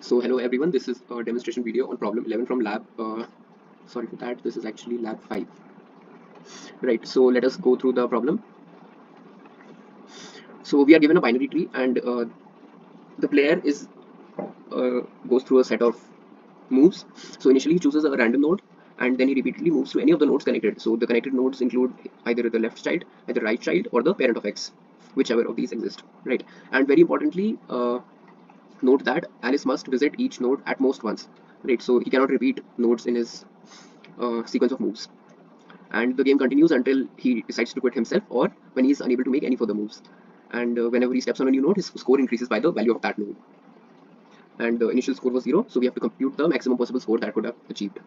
So hello everyone, this is a demonstration video on problem 11 from lab. Sorry for that, this is actually lab 5. Right, so let us go through the problem. So we are given a binary tree and the player is goes through a set of moves. So initially he chooses a random node and then he repeatedly moves to any of the nodes connected. So the connected nodes include either the left child, either right child, or the parent of x, whichever of these exist. Right, and very importantly, note that Alice must visit each node at most once. Right, so he cannot repeat nodes in his sequence of moves, and the game continues until he decides to quit himself or when he is unable to make any further moves. And whenever he steps on a new node, his score increases by the value of that node. And the initial score was 0, so we have to compute the maximum possible score that could have achieved.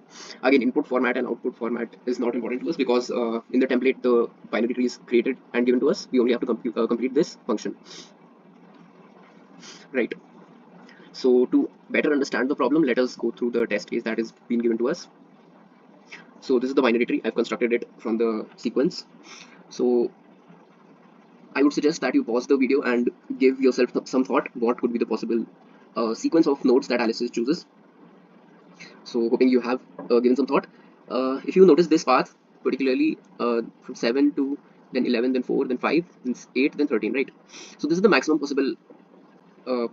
Again, input format and output format is not important to us because in the template the binary tree is created and given to us. We only have to complete this function. Right. So to better understand the problem, let us go through the test case that is being given to us. So this is the binary tree. I've constructed it from the sequence. So I would suggest that you pause the video and give yourself some thought what could be the possible sequence of nodes that Alice chooses. So hoping you have given some thought. If you notice this path, particularly from 7 to then 11, then 4, then 5, then 8, then 13, right? So this is the maximum possible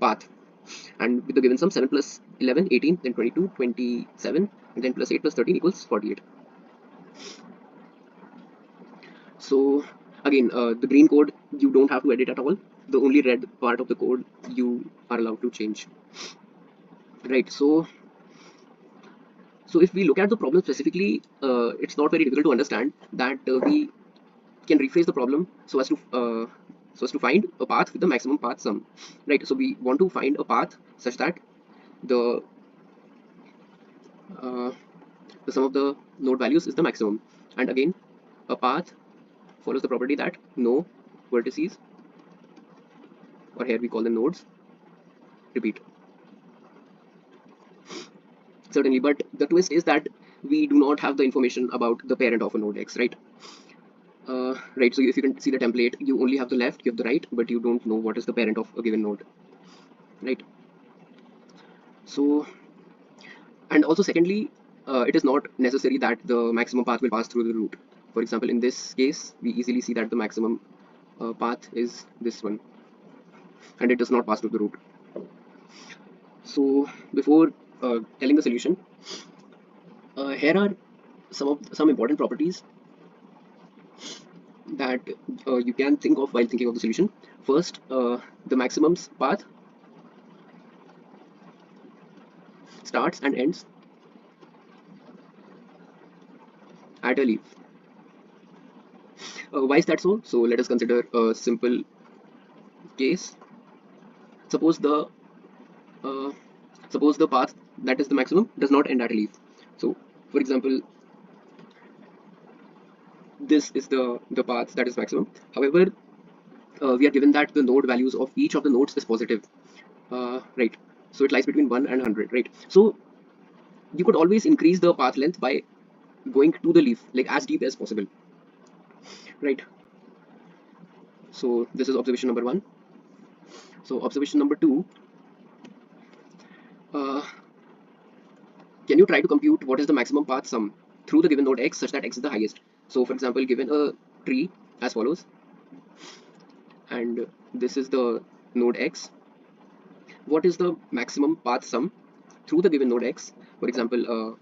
path. And with the given sum 7 plus 11, 18, then 22, 27, and then plus 8 plus 13 equals 48. So again, the green code you don't have to edit at all. The only red part of the code you are allowed to change. Right. So if we look at the problem specifically, it's not very difficult to understand that we can rephrase the problem so as to find a path with the maximum path sum. Right. So we want to find a path such that the uh, the sum of the node values is the maximum. And again, a path follows the property that no vertices, or here we call them nodes, repeat. Certainly, but the twist is that we do not have the information about the parent of a node x, right? Right, so if you can see the template, you only have the left, you have the right, but you don't know what is the parent of a given node, right? So, and also secondly, it is not necessary that the maximum path will pass through the root. For example, in this case, we easily see that the maximum path is this one, and it does not pass through the root. So before telling the solution, here are some important properties that you can think of while thinking of the solution. First, the maximum's path starts and ends at a leaf. Why is that so? So let us consider a simple case. Suppose the uh, suppose the path that is the maximum does not end at a leaf. So, for example, this is the path that is maximum. However, we are given that the node values of each of the nodes is positive, right? So it lies between 1 and 100, right? So you could always increase the path length by going to the leaf like as deep as possible, right? So this is observation number 1. So observation number 2, uh, can you try to compute what is the maximum path sum through the given node x such that x is the highest? So for example, given a tree as follows, and this is the node x, what is the maximum path sum through the given node x? For example,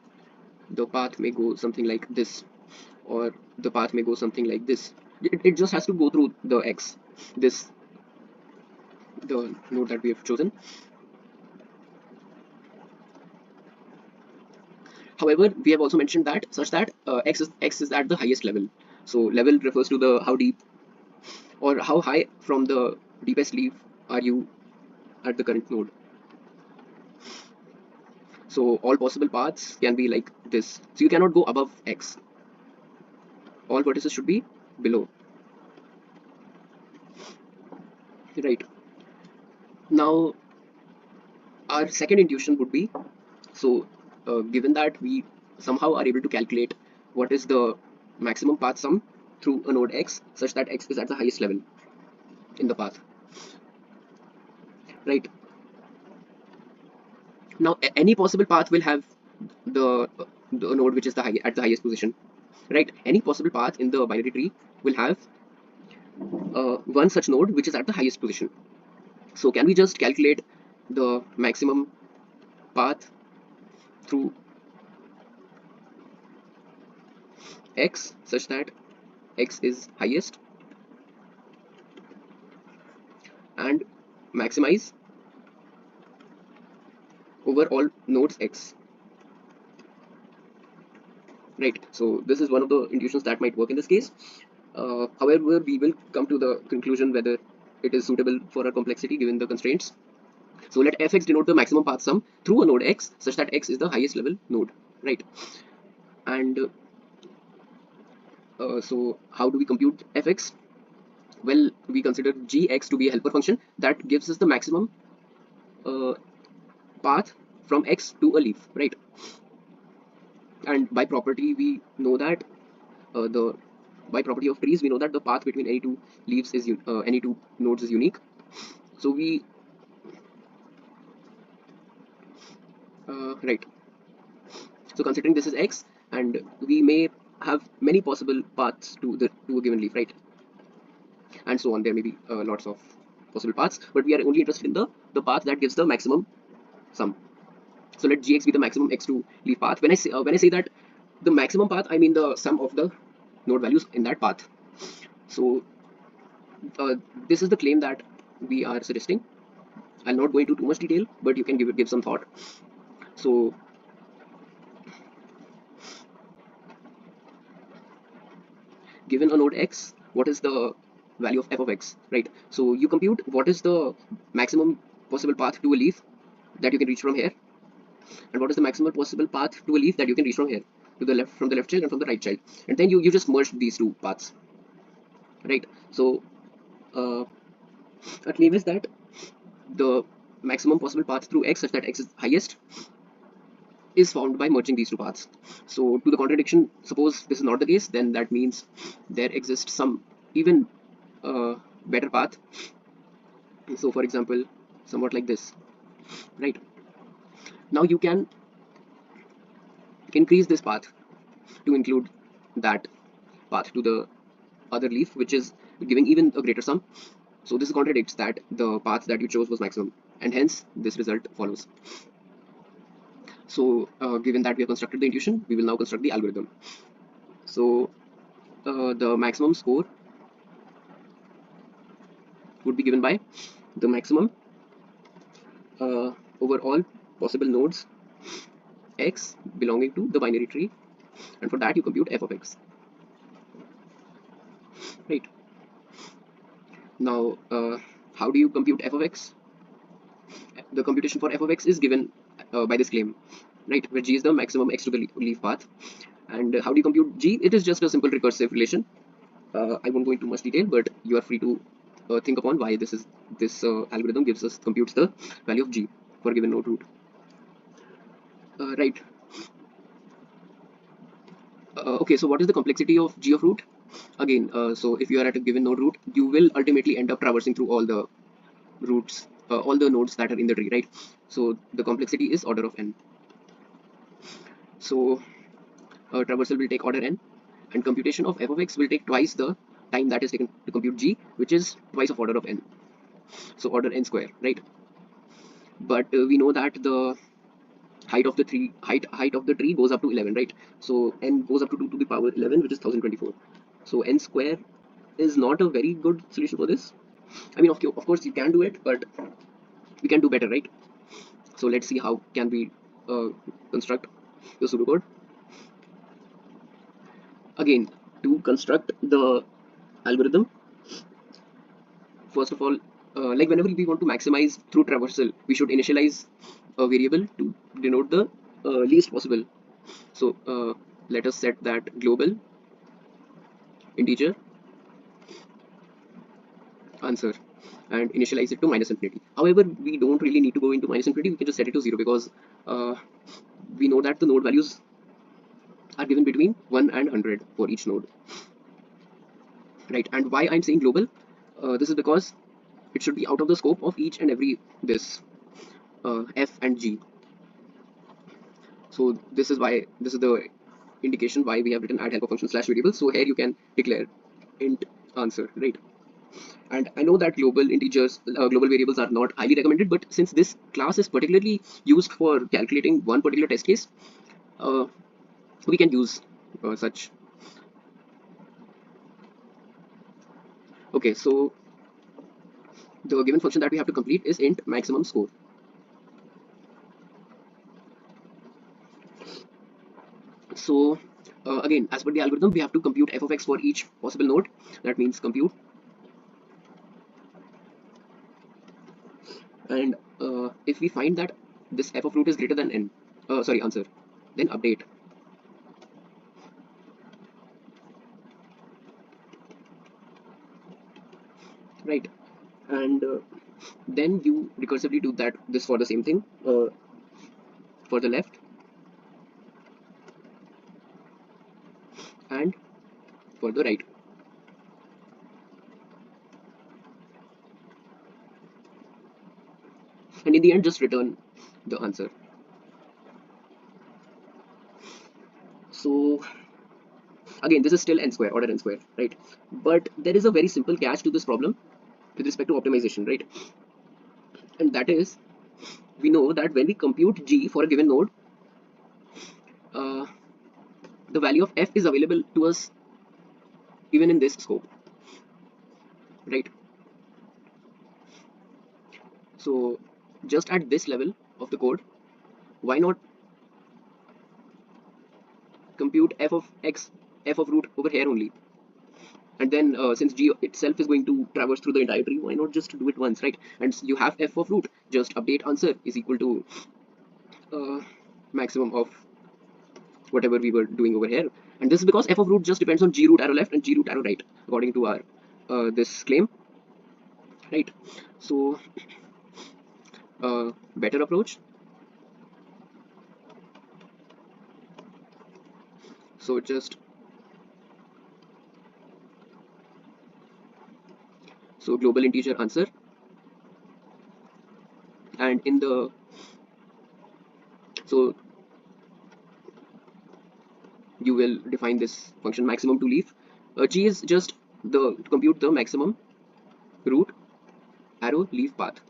the path may go something like this, or the path may go something like this. It just has to go through the x, this, the node that we have chosen. However, we have also mentioned that such that x is at the highest level. So level refers to the how deep or how high from the deepest leaf are you at the current node. So all possible paths can be like this. So you cannot go above x. All vertices should be below. Right. Now our second intuition would be, so given that we somehow are able to calculate what is the maximum path sum through a node x such that x is at the highest level in the path, right? Now any possible path will have the node which is at the highest position, right? Any possible path in the binary tree will have one such node which is at the highest position. So can we just calculate the maximum path through x such that x is highest and maximize over all nodes x, right? So this is one of the intuitions that might work in this case. However, we will come to the conclusion whether it is suitable for our complexity given the constraints. So let fx denote the maximum path sum through a node x such that x is the highest level node, right? And so how do we compute fx? Well, we consider gx to be a helper function that gives us the maximum uh, path from x to a leaf, right? And by property we know that the by property of trees we know that the path between any two leaves is any two nodes is unique. So we right. So considering this is x, and we may have many possible paths to a given leaf, right? And so on. There may be lots of possible paths, but we are only interested in the path that gives the maximum sum. So let gx be the maximum x2 leaf path. When I say that the maximum path, I mean the sum of the node values in that path. So uh, this is the claim that we are suggesting. I'll not go into too much detail, but you can give some thought. So given a node x, what is the value of f of x, right? So you compute what is the maximum possible path to a leaf that you can reach from here, and what is the maximum possible path to a leaf that you can reach from here to the left, from the left child and from the right child, and then you just merge these two paths, right? So uh, a claim is that the maximum possible path through x such that x is highest is found by merging these two paths. So to the contradiction, suppose this is not the case, then that means there exists some even better path. So for example, somewhat like this, right? Now you can increase this path to include that path to the other leaf, which is giving even a greater sum. So this contradicts that the path that you chose was maximum, and hence this result follows. So given that we have constructed the intuition, we will now construct the algorithm. So the maximum score would be given by the maximum over all possible nodes x belonging to the binary tree, and for that you compute f of x, right? Now how do you compute f of x? The computation for f of x is given by this claim, right, where g is the maximum x to the leaf path. And how do you compute g? It is just a simple recursive relation. I won't go into much detail, but you are free to think upon why this algorithm computes the value of g for a given node root, right? Okay, so what is the complexity of g of root? Again, so if you are at a given node root, you will ultimately end up traversing through all the roots, all the nodes that are in the tree, right? So the complexity is order of n. So traversal will take order n, and computation of f of x will take twice the time that is taken to compute g, which is twice of order of n, so order n square, right? But we know that the height of the tree goes up to 11, right? So n goes up to 2 to the power 11, which is 1024. So n square is not a very good solution for this. I mean, of course you can do it, but we can do better, right? So let's see how can we construct the pseudocode. Again, to construct the algorithm, first of all, like whenever we want to maximize through traversal, we should initialize a variable to denote the least possible. So let us set that global integer answer and initialize it to minus infinity. However, we don't really need to go into minus infinity. We can just set it to 0 because uh, we know that the node values are given between 1 and 100 for each node, right? And why I'm saying global, this is because it should be out of the scope of each and every this f and g. So this is the indication why we have written add helper function slash variable. So here you can declare int answer, right? And I know that global variables are not highly recommended, but since this class is particularly used for calculating one particular test case, uh, we can use such. Okay, so the given function that we have to complete is int maximum score. So again, as per the algorithm, we have to compute f of x for each possible node. That means compute, and if we find that this f of root is greater than n, sorry, answer, then update. Right, and then you recursively do that this for the same thing for the left and for the right. And in the end, just return the answer. So again, this is still n square, order n square, right? But there is a very simple catch to this problem with respect to optimization, right? And that is, we know that when we compute g for a given node, uh, the value of f is available to us even in this scope, right? So just at this level of the code, why not compute f of x, f of root over here only? And then since g itself is going to traverse through the entire tree, why not just do it once, right? And you have f of root, just update answer is equal to maximum of whatever we were doing over here. And this is because f of root just depends on g root arrow left and g root arrow right, according to our this claim, right? So better approach. So just so global integer answer, and in the so you will define this function maximum to leaf. G is just the to compute the maximum root arrow leaf path,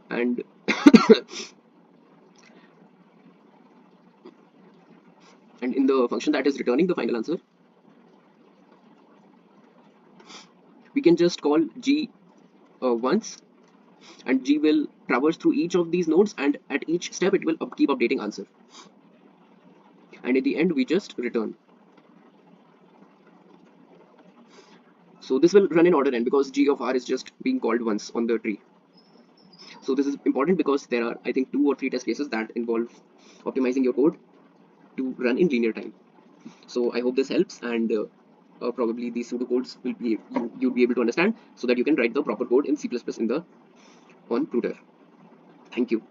and and in the function that is returning the final answer, we can just call g once, and g will traverse through each of these nodes, and at each step it will keep updating answer, and in the end we just return. So this will run in order n because g of r is just being called once on the tree. So this is important because there are, I think, 2 or 3 test cases that involve optimizing your code to run in linear time. So I hope this helps, and probably these pseudocodes will be you'll be able to understand, so that you can write the proper code in C++ in the on Pruter. Thank you.